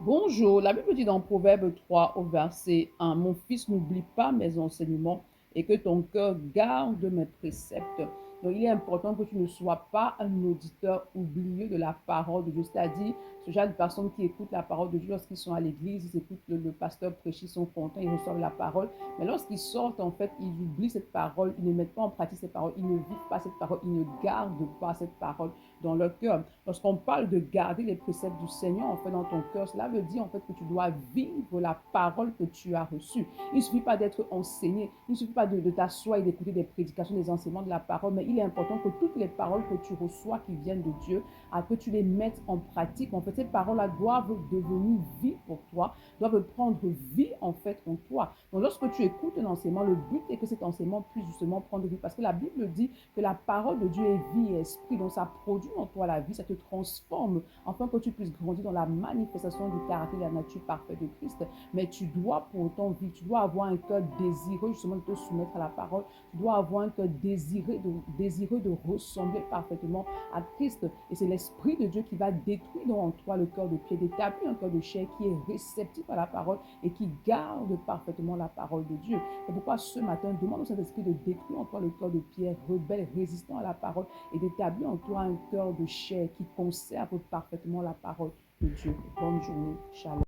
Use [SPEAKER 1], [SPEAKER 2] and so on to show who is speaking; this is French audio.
[SPEAKER 1] Bonjour, la Bible dit dans Proverbe 3 au verset 1, mon fils, n'oublie pas mes enseignements et que ton cœur garde mes préceptes. Donc, il est important que tu ne sois pas un auditeur oublieux de la parole de Dieu, c'est-à-dire ce genre de personnes qui écoutent la parole de Dieu lorsqu'ils sont à l'église, ils écoutent le pasteur prêcher, ils sont contents, ils reçoivent la parole. Mais lorsqu'ils sortent, en fait, ils oublient cette parole, ils ne mettent pas en pratique cette parole, ils ne vivent pas cette parole, ils ne gardent pas cette parole dans leur cœur. Lorsqu'on parle de garder les préceptes du Seigneur, en fait, dans ton cœur, cela veut dire, en fait, que tu dois vivre la parole que tu as reçue. Il ne suffit pas d'être enseigné, il ne suffit pas de t'asseoir et d'écouter des prédications, des enseignements de la parole, mais il est important que toutes les paroles que tu reçois qui viennent de Dieu, que tu les mettes en pratique. En fait, ces paroles-là doivent devenir vie pour toi, doivent prendre vie, en fait, en toi. Donc, lorsque tu écoutes un enseignement, le but est que cet enseignement puisse justement prendre vie, parce que la Bible dit que la parole de Dieu est vie et esprit, donc ça produit en toi la vie, ça te transforme, afin que tu puisses grandir dans la manifestation du caractère de la nature parfaite de Christ. Mais tu dois pour autant vivre, tu dois avoir un cœur désireux justement de te soumettre à la parole, tu dois avoir un cœur désireux de ressembler parfaitement à Christ. Et c'est l'Esprit de Dieu qui va détruire en toi le cœur de pierre, d'établir un cœur de chair qui est réceptif à la parole et qui garde parfaitement la parole de Dieu. C'est pourquoi ce matin, demande au Saint-Esprit de détruire en toi le cœur de pierre, rebelle, résistant à la parole, et d'établir en toi un cœur de chair qui conserve parfaitement la parole de Dieu. Bonne journée. Shalom.